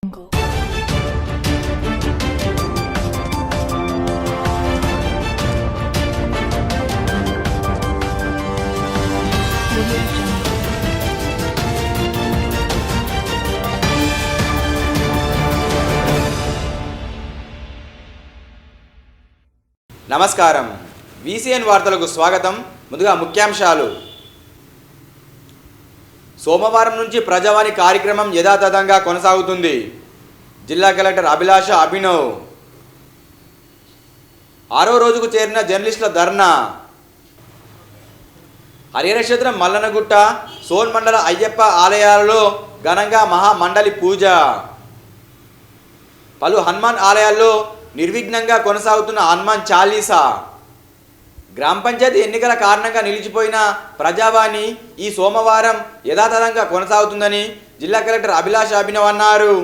నమస్కారం. VCN వార్తలకు స్వాగతం. ముందుగా ముఖ్యాంశాలు. సోమవారం నుంచి ప్రజావాణి కార్యక్రమం యథాతథంగా కొనసాగుతుంది. జిల్లా కలెక్టర్ అభిలాష అభినవ్. 6వ రోజుకు చేరిన జర్నలిస్టుల ధర్నా. హరిహరక్షేత్రం మల్లనగుట్ట, సోన్ మండల అయ్యప్ప ఆలయాలలో ఘనంగా మహామండలి పూజ. పలు హనుమాన్ ఆలయాల్లో నిర్విఘ్నంగా కొనసాగుతున్న హనుమాన్ చాలీసా. గ్రామ పంచాయతీ ఎన్నికల కారణంగా నిలిచిపోయిన ప్రజావాణి ఈ సోమవారం యథాతథంగా కొనసాగుతుందని జిల్లా కలెక్టర్ అభిలాష అభినవ్ అన్నారు.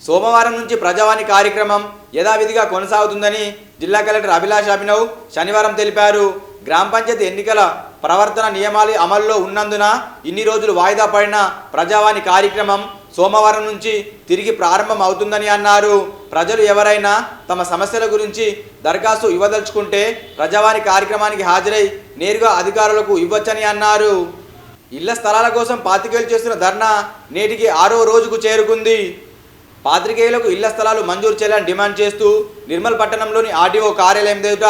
సోమవారం నుంచి ప్రజావాణి కార్యక్రమం యథావిధిగా కొనసాగుతుందని జిల్లా కలెక్టర్ అభిలాష అభినవ్ శనివారం తెలిపారు. గ్రామ పంచాయతీ ఎన్నికల ప్రవర్తన నియమాలు అమల్లో ఉన్నందున ఇన్ని రోజులు వాయిదా పడిన ప్రజావాణి కార్యక్రమం సోమవారం నుంచి తిరిగి ప్రారంభం అవుతుందని అన్నారు. ప్రజలు ఎవరైనా తమ సమస్యల గురించి దరఖాస్తు ఇవ్వదలుచుకుంటే ప్రజావాణి కార్యక్రమానికి హాజరై నేరుగా అధికారులకు ఇవ్వచ్చని అన్నారు. ఇళ్ల స్థలాల కోసం పాత్రికేయులు చేస్తున్న ధర్నా నేటికి 6వ రోజుకు చేరుకుంది. పాత్రికేయులకు ఇళ్ల స్థలాలు మంజూరు చేయాలని డిమాండ్ చేస్తూ నిర్మల్ పట్టణంలోని ఆర్డీఓ కార్యాలయం ఎదుట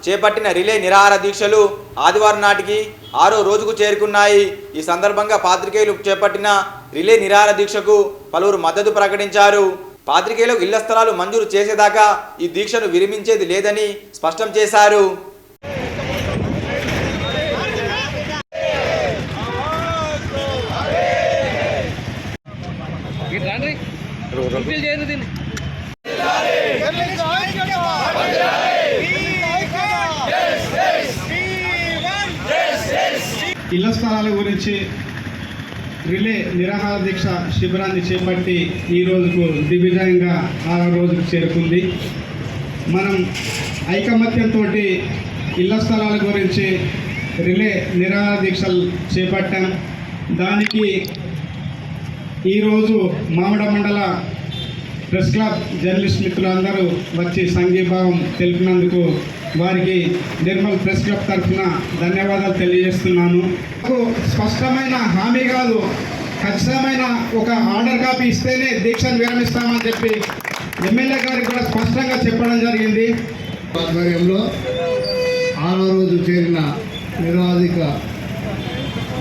చేపట్టిన రిలే నిరాహార దీక్షలు ఆదివారం నాటికి 6వ రోజుకు చేరుకున్నాయి. ఈ సందర్భంగా పాత్రికేయులు చేపట్టిన రిలే నిరాహార దీక్షకు పలువురు మద్దతు ప్రకటించారు. పాత్రికేయులకు ఇళ్ల స్థలాలు మంజూరు చేసేదాకా ఈ దీక్షను విరమించేది లేదని స్పష్టం చేశారు. ఇళ్ల స్థలాల గురించి రిలే నిరాహార దీక్ష శిబిరాన్ని చేపట్టి ఈ రోజుకు దిగ్విజయంగా 6వ రోజుకు చేరుకుంది. మనం ఐకమత్యంతో ఇళ్ల స్థలాల గురించి రిలే నిరాహార దీక్షలు చేపట్టాం. దానికి ఈరోజు మామిడ మండల ప్రెస్ క్లబ్ జర్నలిస్ట్ మిత్రులందరూ వచ్చి సంఘీభావం తెలిపినందుకు వారికి నిర్మల్ ప్రెస్ క్లబ్ తరఫున ధన్యవాదాలు తెలియజేస్తున్నాను. స్పష్టమైన హామీ కాదు, ఖచ్చితమైన ఒక ఆర్డర్ కాపీ ఇస్తేనే దీక్షను విరమిస్తామని చెప్పి ఎమ్మెల్యే గారికి కూడా స్పష్టంగా చెప్పడం జరిగింది. ఆధ్వర్యంలో 6వ రోజు చేరిన నిరవధిక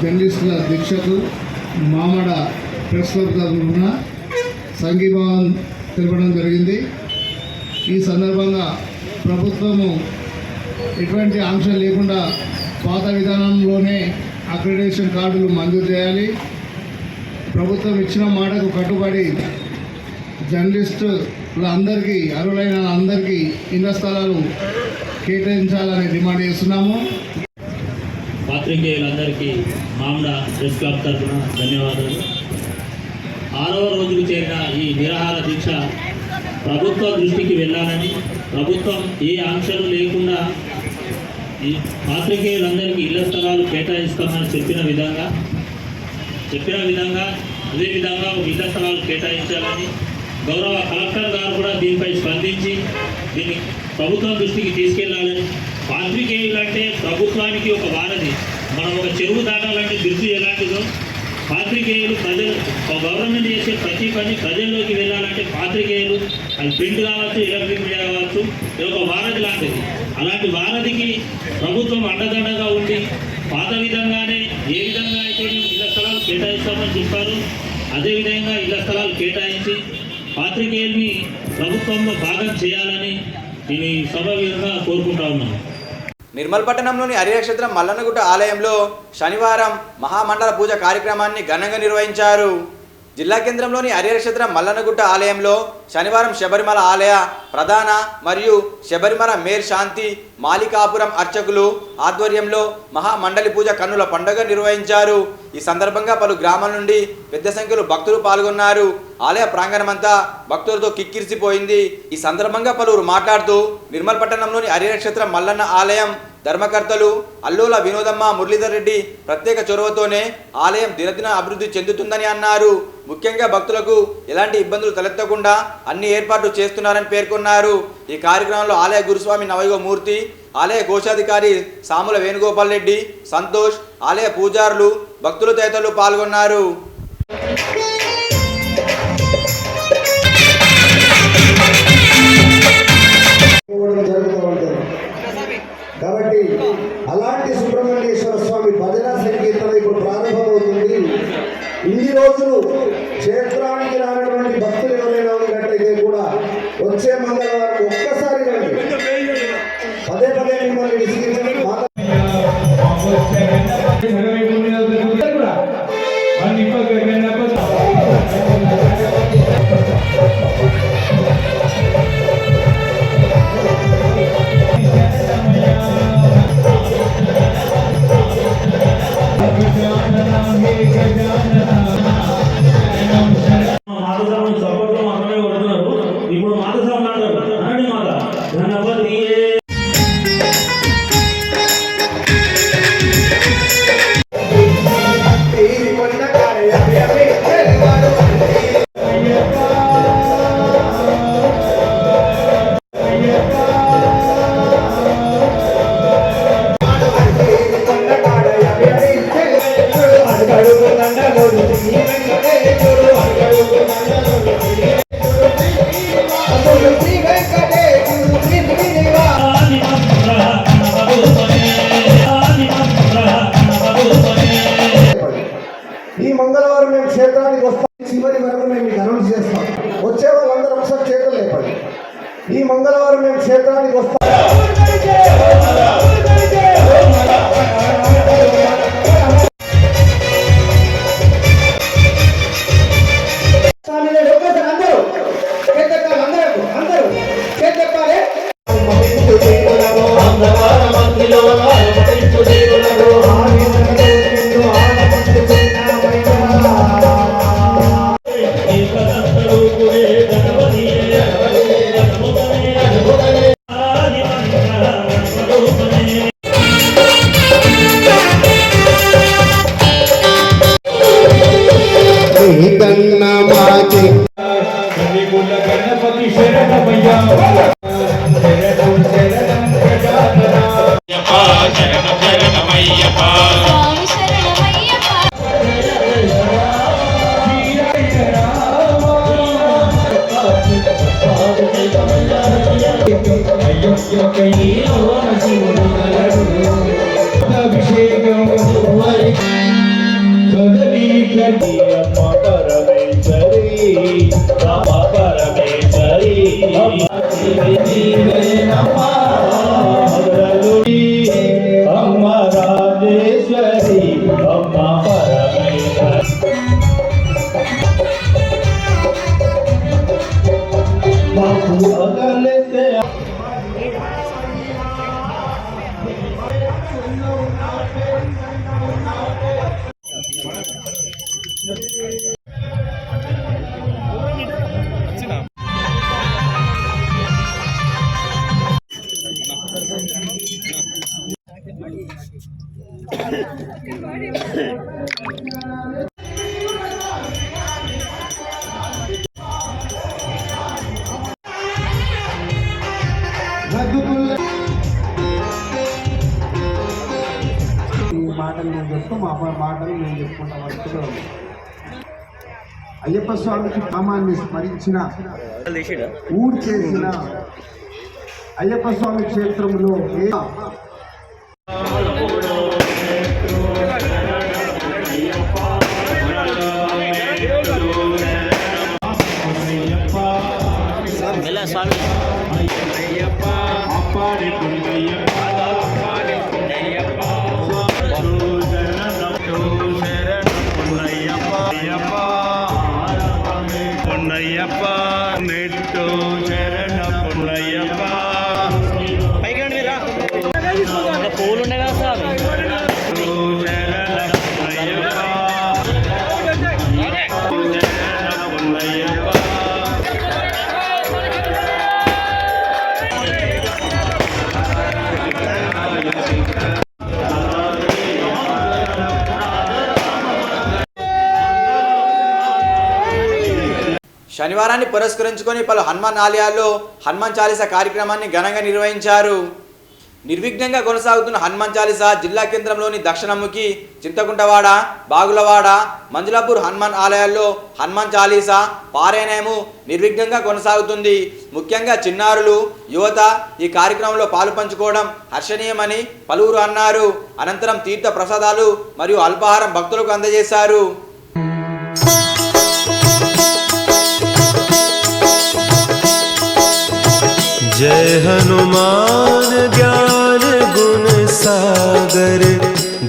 జర్నలిస్టుల దీక్షకు మామడ ప్రెస్ క్లబ్ తరఫున సంఘీభావం తెలపడం జరిగింది. ఈ సందర్భంగా ప్రభుత్వము ఎటువంటి ఆంక్షలు లేకుండా పాత విధానంలోనే అక్రిడేషన్ కార్డులు మంజూరు చేయాలి. ప్రభుత్వం ఇచ్చిన మాటకు కట్టుబడి జర్నలిస్టులందరికీ అర్హులైన అందరికీ ఇళ్ల స్థలాలు కేటాయించాలని డిమాండ్ చేస్తున్నాము. పాత్రికేయులందరికీ మామిడ ప్రెస్ క్లబ్ తరఫున ధన్యవాదాలు. 6వ రోజుకు చేరిన ఈ నిరాహార దీక్ష ప్రభుత్వ దృష్టికి వెళ్ళాలని, ప్రభుత్వం ఏ ఆంక్షలు లేకుండా ఈ పాత్రికేయులందరికీ ఇళ్ల స్థలాలు కేటాయిస్తామని చెప్పిన విధంగా అదేవిధంగా ఇళ్ల స్థలాలు కేటాయించాలని గౌరవ కలెక్టర్ గారు కూడా దీనిపై స్పందించి దీన్ని ప్రభుత్వం దృష్టికి తీసుకెళ్లాలని. పాత్రికేయులు అంటే ప్రభుత్వానికి ఒక వారధి. మనం ఒక చెరువు దాటాలంటే దృష్టి ఎలాంటిదో పాత్రికేయులు ప్రజలు గవర్నమెంట్ చేసే ప్రతి పని ప్రజల్లోకి వెళ్ళాలంటే పాత్రికేయులు అది ప్రింట్ కావచ్చు, ఎలక్ట్రిక్ మీడియా కావచ్చు, ఇది ఒక వారధి లాంటిది. అలాంటి వారధికి ప్రభుత్వం అండదండగా ఉండి పాత విధంగానే ఏ విధంగా అయితే ఇళ్ల స్థలాలు కేటాయిస్తామని చెప్పారు అదేవిధంగా ఇళ్ల స్థలాలు కేటాయించి పాత్రికేయుల్ని ప్రభుత్వంలో భాగం చేయాలని నేను సభావేదికగా కోరుకుంటా ఉన్నాను. నిర్మల్ పట్టణంలోని హరిహరక్షేత్రం మల్లనగుట్ట ఆలయంలో శనివారం మహామండల పూజ కార్యక్రమాన్ని ఘనంగా నిర్వహించారు. జిల్లా కేంద్రంలోని హరిహరక్షేత్రం మల్లనగుట్ట ఆలయంలో శనివారం శబరిమల ఆలయ ప్రధాన మరియు శబరిమల మేర్ శాంతి మాలికాపురం అర్చకులు ఆధ్వర్యంలో మహామండలి పూజ కన్నుల పండుగ నిర్వహించారు. ఈ సందర్భంగా పలు గ్రామాల నుండి పెద్ద సంఖ్యలో భక్తులు పాల్గొన్నారు. ఆలయ ప్రాంగణమంతా భక్తులతో కిక్కిరిసిపోయింది. ఈ సందర్భంగా పలువురు మాట్లాడుతూ నిర్మల్ పట్టణంలోని హరిహరక్షేత్రం మల్లన్న ఆలయం ధర్మకర్తలు అల్లోల వినోదమ్మ మురళీధర్ రెడ్డి ప్రత్యేక చొరవతోనే ఆలయం దినదిన అభివృద్ధి చెందుతుందని అన్నారు. ముఖ్యంగా భక్తులకు ఎలాంటి ఇబ్బందులు తలెత్తకుండా అన్ని ఏర్పాట్లు చేస్తున్నారని పేర్కొన్నారు. ఈ కార్యక్రమంలో ఆలయ గురుస్వామి నవయుగమూర్తి, ఆలయ కోశాధికారి సాముల వేణుగోపాల్ రెడ్డి, సంతోష్, ఆలయ పూజారులు, భక్తులు తదితరులు పాల్గొన్నారు. కాబట్టి అలాంటి సుబ్రహ్మణ్యేశ్వర స్వామి భజన సంకీర్తన ఇప్పుడు ప్రారంభమవుతుంది. ఇన్ని రోజులు క్షేత్రానికి రానటువంటి భక్తులు ఎవరైనా ఉన్నట్టయితే కూడా వచ్చే మంగళవారం ఒక్కసారి రండి. పదే పదే మిమ్మల్ని విసిగించండి. ఇప్పుడు మాధవ గణపతి ఈ మంగళవారం మేము క్షేత్రానికి వస్తాం. చివరి వరకు మేము మీకు అనౌన్స్ చేస్తాం. వచ్చే వాళ్ళందరూ ఒకసారి చేతులు లేపండి. ఈ మంగళవారం మేము క్షేత్రానికి వస్తాం. గణపతి శరణమయ్యా అభిషేకం అమ్మ రాజేశ్వరి అమ్మ పరమేశ్వరి బాబు అగలతే మాటలు నేను చెప్తాం, మా మాటలు నేను చెప్పుకుంటా వస్తున్నాం. అయ్యప్ప స్వామికి నామాన్ని స్మరించిన ఊరు చేసిన అయ్యప్ప స్వామి క్షేత్రంలో పున్నయ్యప్ప నెట్టు శరణ పున్నయ్యప్ప పూలుండే కదా సార్ పున్నయ్యప్ప శనివారాన్ని పురస్కరించుకొని పలు హనుమాన్ ఆలయాల్లో హనుమాన్ చాలీసా కార్యక్రమాన్ని ఘనంగా నిర్వహించారు. నిర్విఘ్నంగా కొనసాగుతున్న హనుమాన్ చాలీసా జిల్లా కేంద్రంలోని దక్షిణముఖి, చింతకుంటవాడ, బాగులవాడ, మంజులాపూర్ హనుమాన్ ఆలయాల్లో హనుమాన్ చాలీసా పారాయణము నిర్విఘ్నంగా కొనసాగుతుంది. ముఖ్యంగా చిన్నారులు, యువత ఈ కార్యక్రమంలో పాలు పంచుకోవడం హర్షణీయమని పలువురు అన్నారు. అనంతరం తీర్థ ప్రసాదాలు మరియు అల్పాహారం భక్తులకు అందజేశారు. जय हनुमान ज्ञान गुण सागर,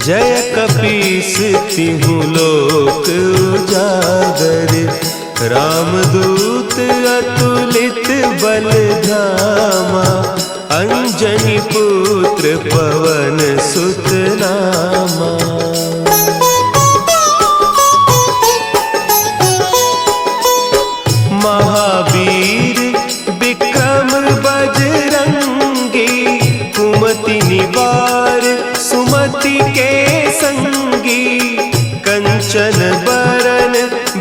जय कपीस तिहु लोक उजागर। रामदूत अतुलित बल धामा, अंजनी पुत्र पवन सुत नामा। महावीर विक्रम बजरंगी, कुमति निवार सुमति के संगी। कंचन बरन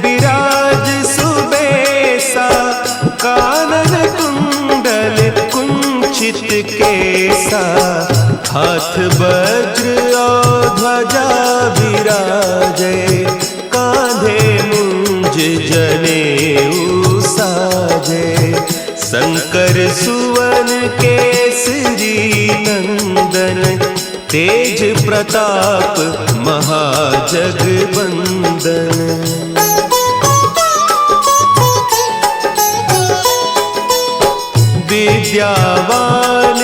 विराज सुबेसा, कानन कुंडल कुंचित केसा। हाथ वज्र और ध्वजा विराजे, कांधे मुंज जनेऊ साजे। शंकर सुवन केसरी नंदन, तेज प्रताप महाजगबंदन। विद्यावान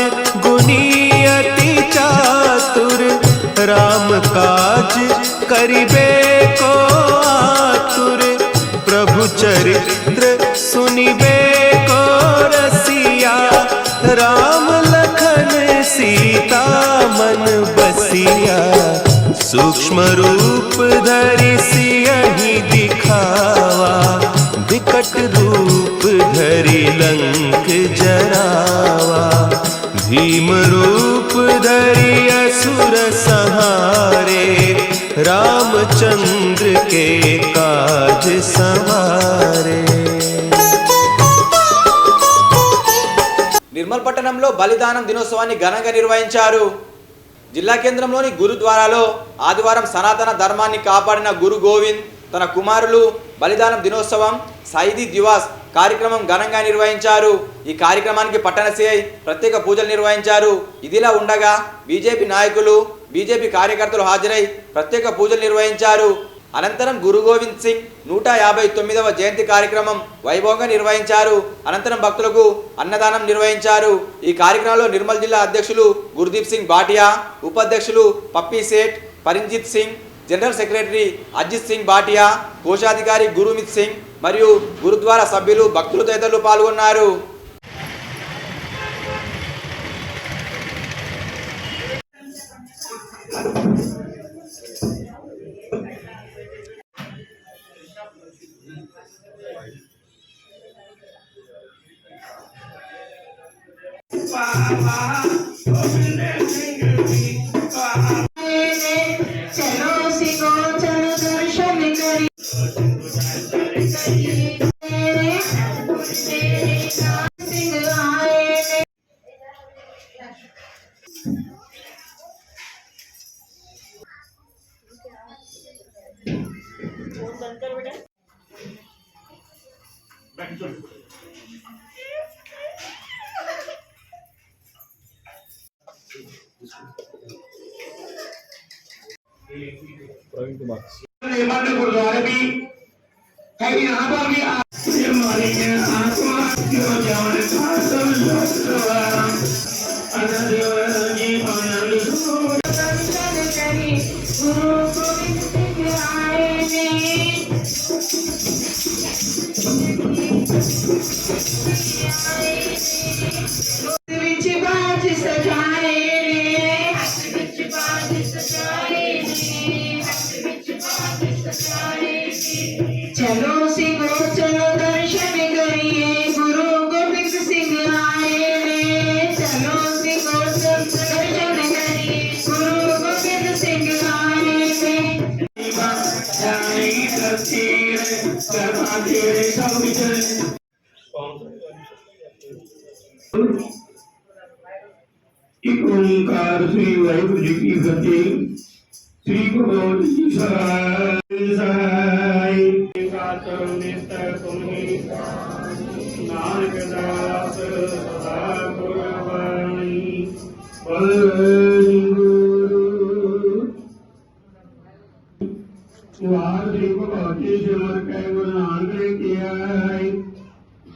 गुणी अति चातुर, राम काज करिबे को आतुर। प्रभु चरित्र सुनिबे को रसिया, राम लखन सीता मन बसिया। सूक्ष्म रूप धरि सियहि दिखावा, विकट रूप धरि लंक जरावा। भीम रूप धरि असुर संहारे, रामचंद्र के काज संवारे। నిర్మల్ పట్టణంలో బలిదానం దినోత్సవాన్ని ఘనంగా నిర్వహించారు. జిల్లా కేంద్రంలోని గురుద్వారాలో ఆదివారం సనాతన ధర్మాన్ని కాపాడిన గురు గోవింద్ తన కుమారులు బలిదానం దినోత్సవం సైదీ దివాస్ కార్యక్రమం ఘనంగా నిర్వహించారు. ఈ కార్యక్రమానికి పట్టణ సిఐ ప్రత్యేక పూజలు నిర్వహించారు. ఇదిలా ఉండగా బీజేపీ నాయకులు, బీజేపీ కార్యకర్తలు హాజరై ప్రత్యేక పూజలు నిర్వహించారు. అనంతరం గురు గోవింద్ సింగ్ 159వ జయంతి కార్యక్రమం వైభవంగా నిర్వహించారు. అనంతరం భక్తులకు అన్నదానం నిర్వహించారు. ఈ కార్యక్రమంలో నిర్మల్ జిల్లా అధ్యక్షులు గుర్దీప్ సింగ్ భాటియా, ఉపాధ్యక్షులు పప్పీ సేఠ్, పరిణజిత్ సింగ్, జనరల్ సెక్రటరీ అజిత్ సింగ్ భాటియా, కోశాధికారి గురుమిత్ సింగ్ మరియు గురుద్వారా సభ్యులు, భక్తులు తదితరులు పాల్గొన్నారు. चलो सिखो चलो दर्शन करी सिंह आए। गुरुद्वारे भी कहीं यहाँ पर भी हमारी आत्मा जो जान दर्शन करी गुरु गोविंद सिंह आए ने। विच बाज सजाए ने, विच बाज सजाए ने। चलो सिखो चलो दर्शन करिए गुरु गोविंद सिंह आए ने। चलो सिखो चलो दर्शन करिए गुरु गोविंद सिंह आए ने। एक ओंकार श्री वाहिगुरु जी की फतेह। श्री गुरु जी सहाय नानक दास सदा गुरबाणी वाहिगुरु भगवती सिमर के गुरु नानक ने किया है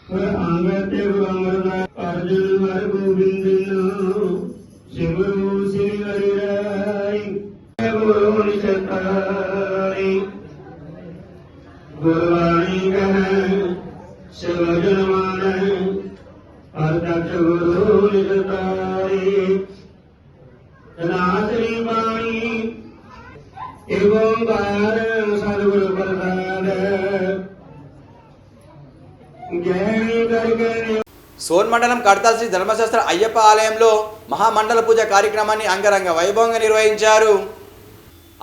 पर अंगते अमरनाथ अर्जुन मर गोविंद शिवरू श्री हरिराय गुरु निचताय गुरवाणी कह शिवजन मान अध्यक्ष गुरु निचताय धनाश्री वाणी एवं बार सदगुरु प्रसाद ज्ञानी करके సోన్ మండలం కడతాల్ శ్రీ ధర్మశాస్త్ర అయ్యప్ప ఆలయంలో మహామండల పూజ కార్యక్రమాన్ని అంగరంగ వైభవంగా నిర్వహించారు.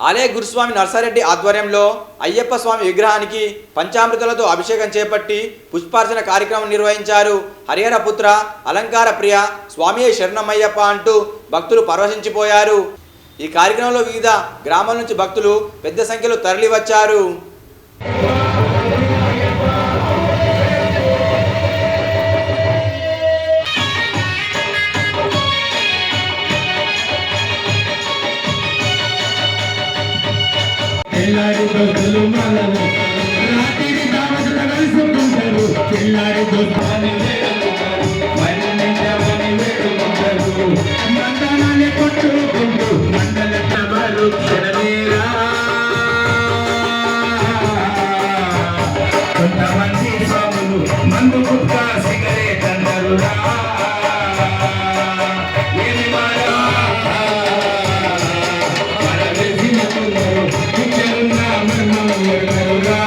ఆలయ గురుస్వామి నర్సారెడ్డి ఆధ్వర్యంలో అయ్యప్ప స్వామి విగ్రహానికి పంచామృతాలతో అభిషేకం చేపట్టి పుష్పార్చన కార్యక్రమం నిర్వహించారు. హరిహర పుత్ర అలంకార ప్రియ స్వామియే శరణమయ్యప్ప అంటూ భక్తులు పరవశించిపోయారు. ఈ కార్యక్రమంలో వివిధ గ్రామాల నుంచి భక్తులు పెద్ద సంఖ్యలో తరలివచ్చారు. పిల్లాడి దొంగలు మనలు రాత్రి దావతుల కలుసుకుంటారు. పిల్లాడి దొంగని వేడుకుంటారు. మరణించమని వేడుకుంటారు. మందనాన్ని కొట్టుకుంటూ మండల సభలు క్షణమేరా. కొంతమంది స్వాములు మందు గుట్ట సిగరేట్ అందరురా. ఏమి మారా మన వెలిసిన కొందరు పిచ్చరున్న మర్మం ఎరుగరురా.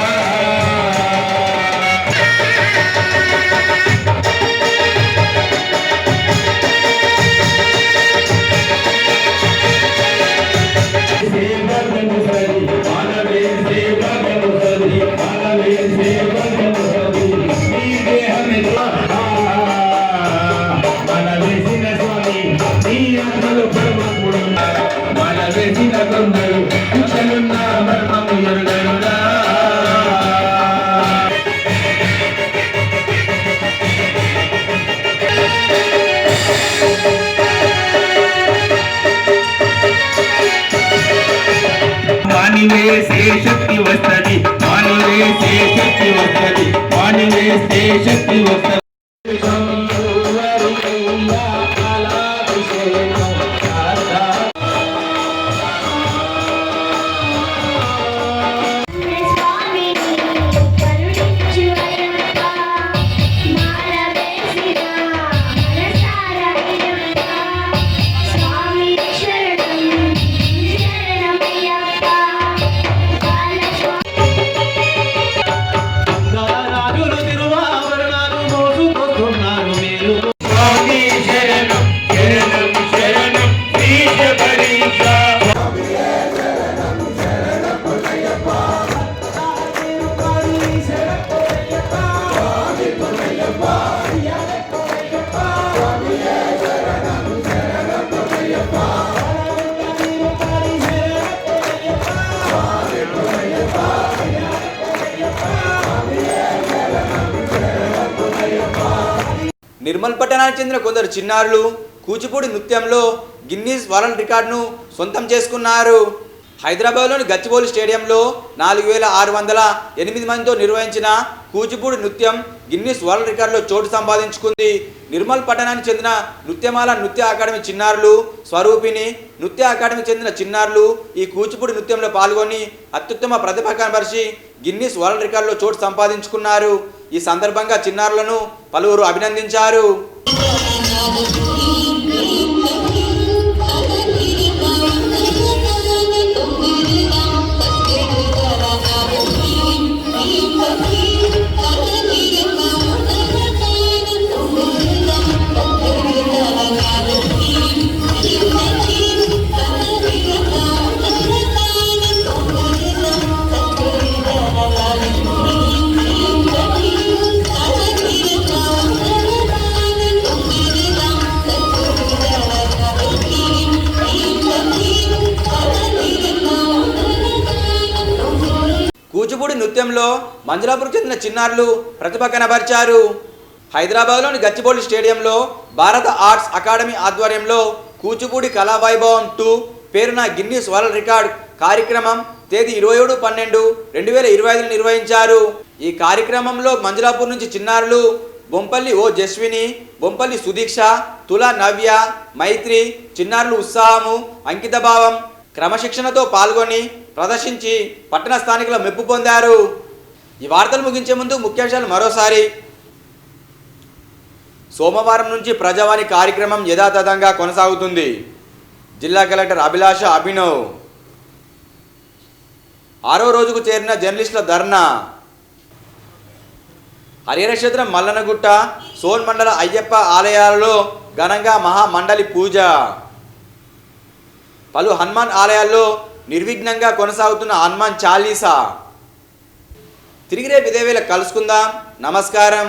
మానివేసే శక్తి వస్తది. మానివేసే శక్తి వస్తది. మానివేసే శక్తి వస్తది. నిర్మల్ పట్టణానికి చెందిన కొందరు చిన్నారులు కూచిపూడి నృత్యంలో గిన్నీస్ వరల్డ్ రికార్డును సొంతం చేసుకున్నారు. హైదరాబాద్లోని గచ్చిబౌలి స్టేడియంలో 4608 మందితో నిర్వహించిన కూచిపూడి నృత్యం గిన్నీస్ వరల్డ్ రికార్డులో చోటు సంపాదించుకుంది. నిర్మల్ పట్టణానికి చెందిన నృత్యమాల నృత్య అకాడమీ చిన్నారులు, స్వరూపిణి నృత్య అకాడమీకి చెందిన చిన్నారులు ఈ కూచిపూడి నృత్యంలో పాల్గొని అత్యుత్తమ ప్రతిభ కనబరిచి గిన్నీస్ వరల్డ్ రికార్డులో చోటు సంపాదించుకున్నారు. ఈ సందర్భంగా చిన్నారులను పలువురు అభినందించారు. నృత్యంలో మంజులాపూర్కు చెందిన చిన్నారులు ప్రతిభ కనబరిచారు. హైదరాబాద్లోని గచ్చిబౌలి స్టేడియంలో భారత ఆర్ట్స్ అకాడమీ ఆధ్వర్యంలో కూచిపూడి కళావైభవం 2 పేరున గిన్నీస్ వరల్డ్ రికార్డ్ కార్యక్రమం తేదీ 27/12/2025 నిర్వహించారు. ఈ కార్యక్రమంలో మంజులాపూర్ నుంచి చిన్నారులు బొంపల్లి ఓ జస్విని, బొంపల్లి సుదీక్ష, తులా నవ్య, మైత్రి చిన్నారులు ఉత్సాహము, అంకితభావం, క్రమశిక్షణతో పాల్గొని ప్రదర్శించి పట్టణ స్థానికుల మెప్పు పొందారు. ఈ వార్తలు ముగించే ముందు ముఖ్యాంశాలు మరోసారి. సోమవారం నుంచి ప్రజావాణి కార్యక్రమం యథాతథంగా కొనసాగుతుంది. జిల్లా కలెక్టర్ అభిలాష అభినవ్. 6వ రోజుకు చేరిన జర్నలిస్టుల ధర్నా. హరిహరక్షేత్రం మల్లనగుట్ట, సోన్ మండల అయ్యప్ప ఆలయాలలో ఘనంగా మహామండలి పూజ. పలు హనుమాన్ ఆలయాల్లో నిర్విఘ్నంగా కొనసాగుతున్న హనుమాన్ చాలీసా. తిరిగి రేపు ఇదే వేళ కలుసుకుందాం. నమస్కారం.